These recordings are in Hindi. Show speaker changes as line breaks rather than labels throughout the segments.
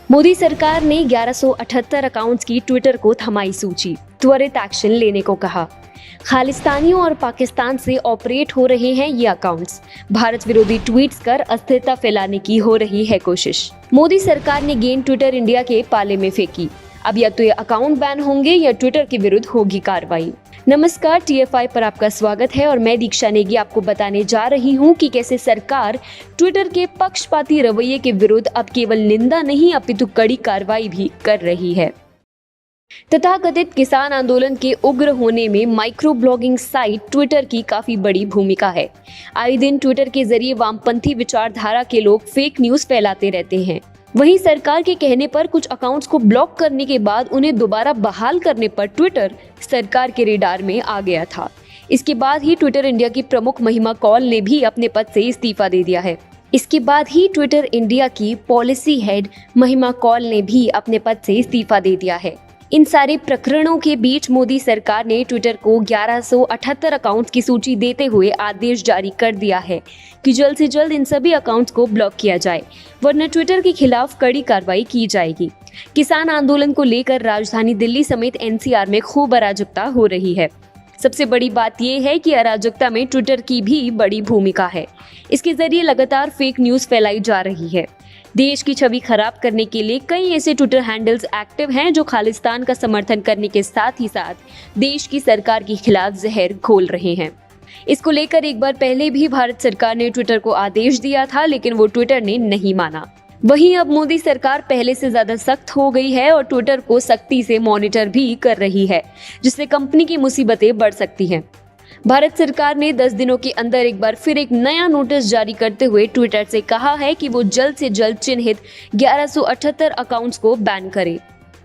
मोदी सरकार ने 1178 अकाउंट्स की ट्विटर को थमाई सूची, त्वरित एक्शन लेने को कहा। खालिस्तानियों और पाकिस्तान से ऑपरेट हो रहे हैं ये अकाउंट्स। भारत विरोधी ट्वीट्स कर अस्थिरता फैलाने की हो रही है कोशिश। मोदी सरकार ने गेंद ट्विटर इंडिया के पाले में फेंकी। अब या तो ये अकाउंट बैन होंगे या ट्विटर के विरुद्ध होगी कार्रवाई। नमस्कार, TFI पर आपका स्वागत है और मैं दीक्षा नेगी आपको बताने जा रही हूं कि कैसे सरकार ट्विटर के पक्षपाती रवैये के विरुद्ध अब केवल निंदा नहीं अपितु कड़ी कार्रवाई भी कर रही है। तथाकथित किसान आंदोलन के उग्र होने में माइक्रो ब्लॉगिंग साइट ट्विटर की काफी बड़ी भूमिका है। आए दिन ट्विटर के जरिए वामपंथी विचारधारा के लोग फेक न्यूज फैलाते रहते हैं। वहीं सरकार के कहने पर कुछ अकाउंट्स को ब्लॉक करने के बाद उन्हें दोबारा बहाल करने पर ट्विटर सरकार के रेडार में आ गया था। इसके बाद ही ट्विटर इंडिया की प्रमुख महिमा कौल ने भी अपने पद से इस्तीफा दे दिया है। इसके बाद ही ट्विटर इंडिया की पॉलिसी हेड महिमा कौल ने भी अपने पद से इस्तीफा दे दिया है। इन सारे प्रकरणों के बीच मोदी सरकार ने ट्विटर को 1178 अकाउंट्स की सूची देते हुए आदेश जारी कर दिया है कि जल्द से जल्द इन सभी अकाउंट्स को ब्लॉक किया जाए, वरना ट्विटर के खिलाफ कड़ी कार्रवाई की जाएगी। किसान आंदोलन को लेकर राजधानी दिल्ली समेत NCR में खूब अराजकता हो रही है। सबसे बड़ी बात यह है कि अराजकता में ट्विटर की भी बड़ी भूमिका है। इसके जरिए लगातार फेक न्यूज फैलाई जा रही है। देश की छवि खराब करने के लिए कई ऐसे ट्विटर हैंडल्स एक्टिव हैं जो खालिस्तान का समर्थन करने के साथ ही साथ देश की सरकार के खिलाफ जहर घोल रहे हैं। इसको लेकर एक बार पहले भी भारत सरकार ने ट्विटर को आदेश दिया था, लेकिन वो ट्विटर ने नहीं माना। वहीं अब मोदी सरकार पहले से ज्यादा सख्त हो गई है और ट्विटर को सख्ती से मॉनिटर भी कर रही है, जिससे कंपनी की मुसीबतें बढ़ सकती हैं। भारत सरकार ने 10 दिनों के अंदर एक बार फिर एक नया नोटिस जारी करते हुए ट्विटर से कहा है कि वो जल्द से जल्द चिन्हित 1178 अकाउंट्स को बैन करे।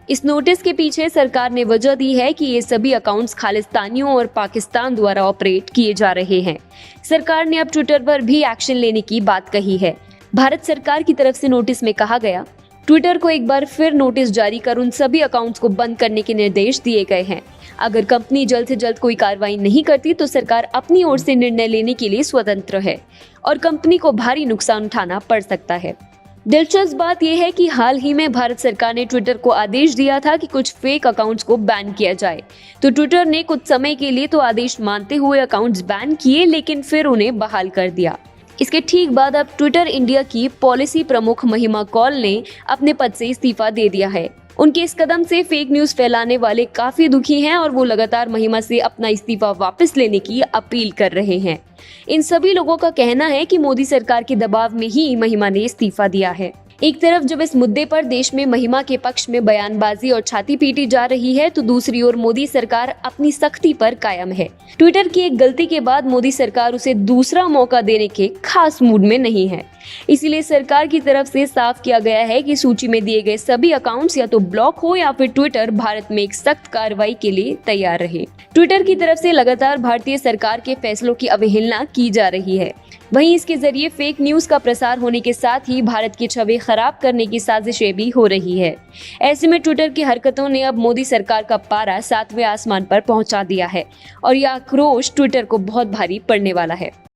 इस नोटिस के पीछे सरकार ने वजह दी है कि ये सभी अकाउंट्स खालिस्तानियों और पाकिस्तान द्वारा ऑपरेट किए जा रहे हैं। सरकार ने अब ट्विटर पर भी एक्शन लेने की बात कही है। भारत सरकार की तरफ से नोटिस में कहा गया, ट्विटर को एक बार फिर नोटिस जारी कर उन सभी अकाउंट्स को बंद करने के निर्देश दिए गए हैं। अगर कंपनी जल्द से जल्द कोई कार्रवाई नहीं करती तो सरकार अपनी ओर से निर्णय लेने के लिए स्वतंत्र है और कंपनी को भारी नुकसान उठाना पड़ सकता है। दिलचस्प बात यह है कि हाल ही में भारत सरकार ने ट्विटर को आदेश दिया था कि कुछ फेक अकाउंट्स को बैन किया जाए, तो ट्विटर ने कुछ समय के लिए तो आदेश मानते हुए अकाउंट्स बैन किए, लेकिन फिर उन्हें बहाल कर दिया। इसके ठीक बाद अब ट्विटर इंडिया की पॉलिसी प्रमुख महिमा कौल ने अपने पद से इस्तीफा दे दिया है। उनके इस कदम से फेक न्यूज फैलाने वाले काफी दुखी हैं और वो लगातार महिमा से अपना इस्तीफा वापस लेने की अपील कर रहे हैं। इन सभी लोगों का कहना है कि मोदी सरकार के दबाव में ही महिमा ने इस्तीफा दिया है। एक तरफ जब इस मुद्दे पर देश में महिमा के पक्ष में बयानबाजी और छाती पीटी जा रही है, तो दूसरी ओर मोदी सरकार अपनी सख्ती पर कायम है। ट्विटर की एक गलती के बाद मोदी सरकार उसे दूसरा मौका देने के खास मूड में नहीं है। इसीलिए सरकार की तरफ से साफ किया गया है कि सूची में दिए गए सभी अकाउंट्स या तो ब्लॉक हो या फिर ट्विटर भारत में एक सख्त कार्रवाई के लिए तैयार रहे। ट्विटर की तरफ से लगातार भारतीय सरकार के फैसलों की अवहेलना की जा रही है। वहीं इसके जरिए फेक न्यूज का प्रसार होने के साथ ही भारत की छवि खराब करने की साजिशें भी हो रही है। ऐसे में ट्विटर की हरकतों ने अब मोदी सरकार का पारा 7वें आसमान पर पहुंचा दिया है और यह आक्रोश ट्विटर को बहुत भारी पड़ने वाला है।